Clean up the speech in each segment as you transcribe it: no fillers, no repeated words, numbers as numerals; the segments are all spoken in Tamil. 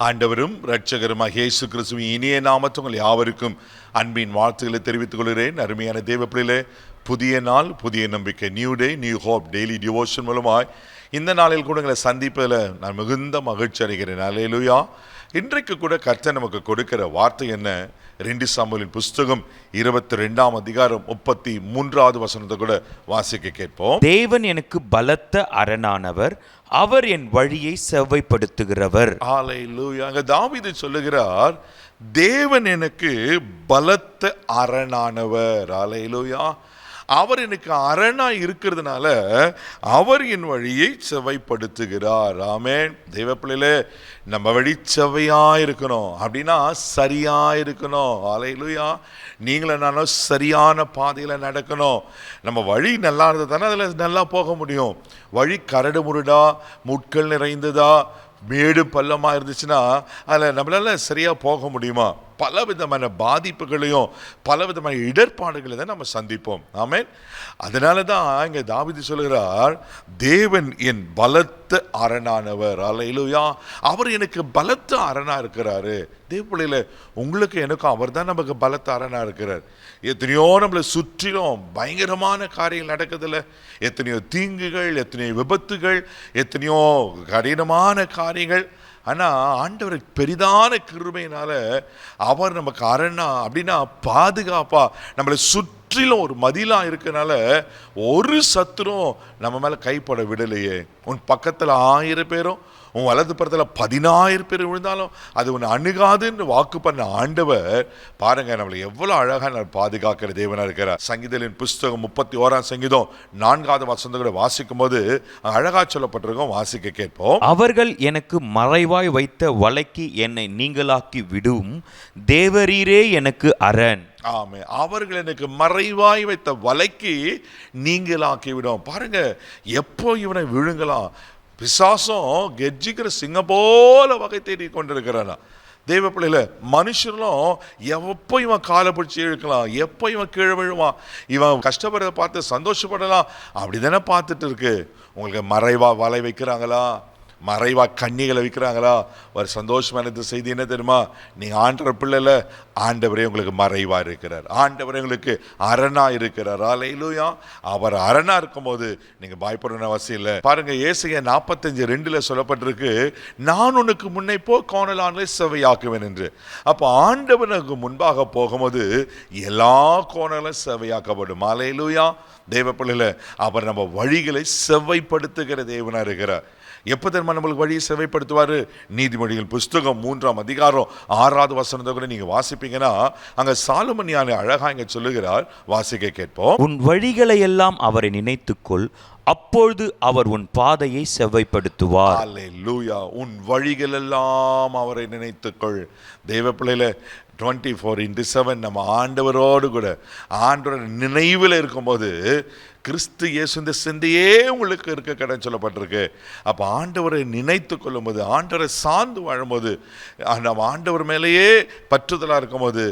ஆண்டவரும் இரட்சகருமாகிய இயேசு கிறிஸ்துவின் இனிய நாமத்தில் உங்கள் யாவருக்கும் அன்பின் வாழ்த்துக்களை தெரிவித்துக் கொள்கிறேன். அருமையான தேவ பிள்ளைகளே, புதிய நாள், புதிய நம்பிக்கை, new day, new hope daily devotion மூலமாய் இந்த நாளில் கூட உங்களை சந்திப்பதில் நான் மிகுந்த மகிழ்ச்சி அடைகிறேன். அல்லேலூயா. இன்றைக்கு கூட கர்த்தர் நமக்கு கொடுக்கிற வார்த்தை என்ன? 2 சாமுவேலின் புஸ்தகம் 22ஆம் அதிகாரம் 33வது வசனத்தை கூட வாசிக்க கேட்போம். தேவன் எனக்கு பலத்த அரணானவர், அவர் என் வழியை செவ்வைப்படுத்துகிறவர். அல்லேலூயா. அங்க தாவீது சொல்லுகிறார், தேவன் எனக்கு பலத்த அரணானவர். அல்லேலூயா. அவர் எனக்கு அரணா இருக்கிறதுனால அவர் என் வழியை செவ்வைப்படுத்துகிறார். ஆமென். தேவ பிள்ளைகளே, நம்ம வழி செவ்வையா இருக்கணும் அப்படின்னா சரியா இருக்கணும். அல்லேலூயா. நீங்களும் நானும் சரியான பாதையில நடக்கணும். நம்ம வழி நல்லா இருந்தது தானே அதில் நல்லா போக முடியும். வழி கரடு முருடா, முட்கள் நிறைந்ததா, மேடு பள்ளமா இருந்துச்சுன்னா அதில் நம்மளால சரியா போக முடியுமா? பல விதமான பாதிப்புகளையும் பல விதமான இடர்பாடுகளை தான் நம்ம சந்திப்போம். ஆமென். அதனால தான் இங்கே தாவீது சொல்கிறார், தேவன் என் பலத்த அரணானவர். அல்லேலூயா. அவர் எனக்கு பலத்த அரணா இருக்கிறாரு. தேவப்பிள்ளையில உங்களுக்கு எனக்கும் அவர் தான் நமக்கு பலத்த அரணா இருக்கிறார். எத்தனையோ நம்மளை சுற்றிலும் பயங்கரமான காரியங்கள் நடக்குதுல்ல, எத்தனையோ தீங்குகள், எத்தனையோ விபத்துகள், எத்தனையோ கடினமான காரியங்கள். ஆனால் ஆண்டவர் பெரிதான கிருபையினால அவர் நமக்கு அரணா அப்படின்னா பாதுகாப்பா நம்மளை சுற்றிலும் ஒரு மதிலா இருக்கனால ஒரு சத்துரும் நம்ம மேலே கைப்பட விடலையே. உன் பக்கத்தில் 1000 பேரும் உன் வலது புறத்தில் 10000 பேர் விழுந்தாலும் அது உன்னை அணுகாதுன்னு வாக்கு பண்ண ஆண்டவர் பாருங்க நம்மளை எவ்வளோ அழகாக பாதுகாக்கிற தேவனாக இருக்கிறார். சங்கீதத்தின் புஸ்தகம் 31ஆம் சங்கீதம் 4வது வசனத்தை வாசிக்கும் போது அழகா சொல்லப்பட்டிருக்கோம். வாசிக்க கேட்போம். அவர்கள் எனக்கு மறைவாய் வைத்த வலைக்கு என்னை நீங்களாக்கி விடும், தேவரீரே எனக்கு அரண். ஆமே. அவர்கள் எனக்கு மறைவாய் வைத்த வலைக்கு நீங்களாக்கி விடும். பாருங்க, எப்போ இவனை விழுங்கலாம். பிசாசம் கெர்ஜிக்கிற சிங்கம் போல வகை தேடி கொண்டிருக்கிறானா. தேவ பிள்ளையில மனுஷர்களும் எப்போ இவன் காலை பிடிச்சி இழுக்கலாம், எப்போ இவன் கீழே விழுவான், இவன் கஷ்டப்படுறத பார்த்து சந்தோஷப்படலாம் அப்படிதானே பார்த்துட்டு இருக்கு. உங்களுக்கு மறைவா வலை வைக்கிறாங்களா, மறைவா கண்ணிகளை வைக்கிறாங்களா? ஒரு சந்தோஷமான செய்தி என்ன தெரியுமா? நீங்கள் ஆண்டவர் பிள்ளைல ஆண்டவரே உங்களுக்கு மறைவா இருக்கிறார். ஆண்டவரே உங்களுக்கு அரணா இருக்கிறார். அல்லேலூயா. அவர் அரணா இருக்கும்போது நீங்கள் பயப்படணும் அவசியம் இல்லை. பாருங்க, ஏசாயா 45:2 சொல்லப்பட்டிருக்கு, நான் உனக்கு முன்னே போ, கோணலானதை செவ்வையாக்குவேன் என்று. அப்போ ஆண்டவனுக்கு முன்பாக போகும்போது எல்லா கோணலும் செவ்வையாக்கப்படும். அல்லேலூயா. தேவ பிள்ளைல அவர் நம்ம வழிகளை செவ்வைப்படுத்துகிற தேவனா இருக்கிறார். எப்போ தெரியுமா நம்மளுக்கு வழியை செவ்வைப்படுத்துவார்? நீதிமொழிகள் புஸ்தகம் 3ஆம் அதிகாரம் 6வது வசனத்தை கூட நீங்கள் வாசிப்பீங்கன்னா அங்கே சாலமோன் ஞானி அழகா இங்கே சொல்லுகிறார். வாசிக்க கேட்போம். உன் வழிகளை எல்லாம் அவரை நினைத்துக்கொள், அப்பொழுது அவர் உன் பாதையை செவ்வைப்படுத்துவார். அல்லேலூயா. உன் வழிகள் எல்லாம் அவரை நினைத்துக்கொள். தேவ பிள்ளையில 24/7 நம்ம ஆண்டவரோடு கூட ஆண்டவரோட நினைவில் இருக்கும்போது கிறிஸ்து இயேசு இந்த சிந்தையே உங்களுக்கு இருக்க கடன் சொல்லப்பட்டிருக்கு. அப்போ ஆண்டவரை நினைத்து கொள்ளும்போது, ஆண்டவரை சார்ந்து வாழும்போது, நம்ம ஆண்டவர் மேலேயே பற்றுதலாக இருக்கும்போது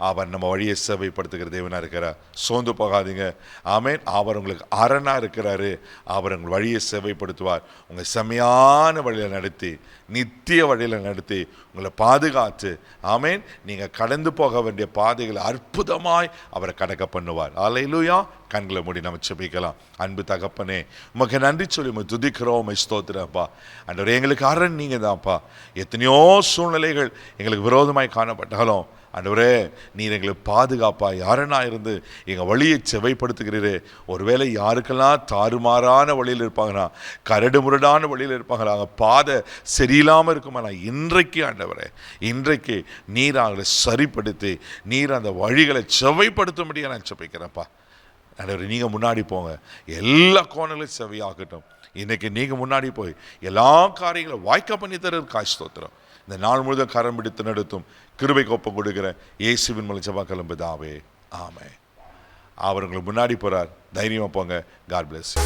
அவர் நம்ம வழியை சேவைப்படுத்துகிற தேவனாக இருக்கிறார். சோர்ந்து போகாதீங்க. ஆமென். அவர் உங்களுக்கு அரணா இருக்கிறாரு. அவர் உங்கள் வழியை சேவைப்படுத்துவார். உங்கள் செம்மையான வழியில் நடத்தி, நித்திய வழியில் நடத்தி, உங்களை பாதுகாத்து, ஆமென், நீங்கள் கடந்து போக வேண்டிய பாதைகளை அற்புதமாய் அவரை கடக்க பண்ணுவார். அல்லேலூயா. கண்களை மூடி நம்ம செபிக்கலாம். அன்பு தகப்பனே, உமக்கு நன்றி சொல்லி உமக்கு துதிக்கிறோம், உம்மை ஸ்தோத்திரப்பா. ஆண்டவரே, எங்களுக்கு அரண் நீங்கள் தான்ப்பா. எத்தனையோ சூழ்நிலைகள் எங்களுக்கு விரோதமாய் காணப்பட்டாலும் ஆண்டவரே, நீர் எங்களுக்கு பாதுகாப்பாக யாரனா இருந்து எங்கள் வழியை செவ்வைப்படுத்துகிறீரே. ஒருவேளை யாருக்கெல்லாம் தாறுமாறான வழியில் இருப்பாங்கன்னா, கரடு முரடான வழியில் இருப்பாங்களா, அங்கே பாதை சரியில்லாமல் இருக்குமாண்ணா, இன்றைக்கு ஆண்டவரே, இன்றைக்கு நீர் அவங்களை சரிப்படுத்தி நீர் அந்த வழிகளை செவ்வைப்படுத்தும்படியாக நான் செபிக்கிறேன்ப்பா. ஆண்டவரே, நீங்கள் முன்னாடி போங்க, எல்லா கோணங்களையும் செவ்வையாகட்டும். இன்றைக்கி நீங்கள் முன்னாடி போய் எல்லா காரியங்களும் வாய்க்க பண்ணி தருவதற்காக ஸ்தோத்திரம். இந்த நாள் முழுதும் கரம் பிடித்து நடத்தும் கிருபை கோப்பம் கொடுக்கிறேன் இயேசுவின் மூலம் ஜெபம் கிளம்புதாவே. ஆமென். அவர் உங்களுக்கு முன்னாடி போகிறார். தைரியமாக போங்க. God bless you.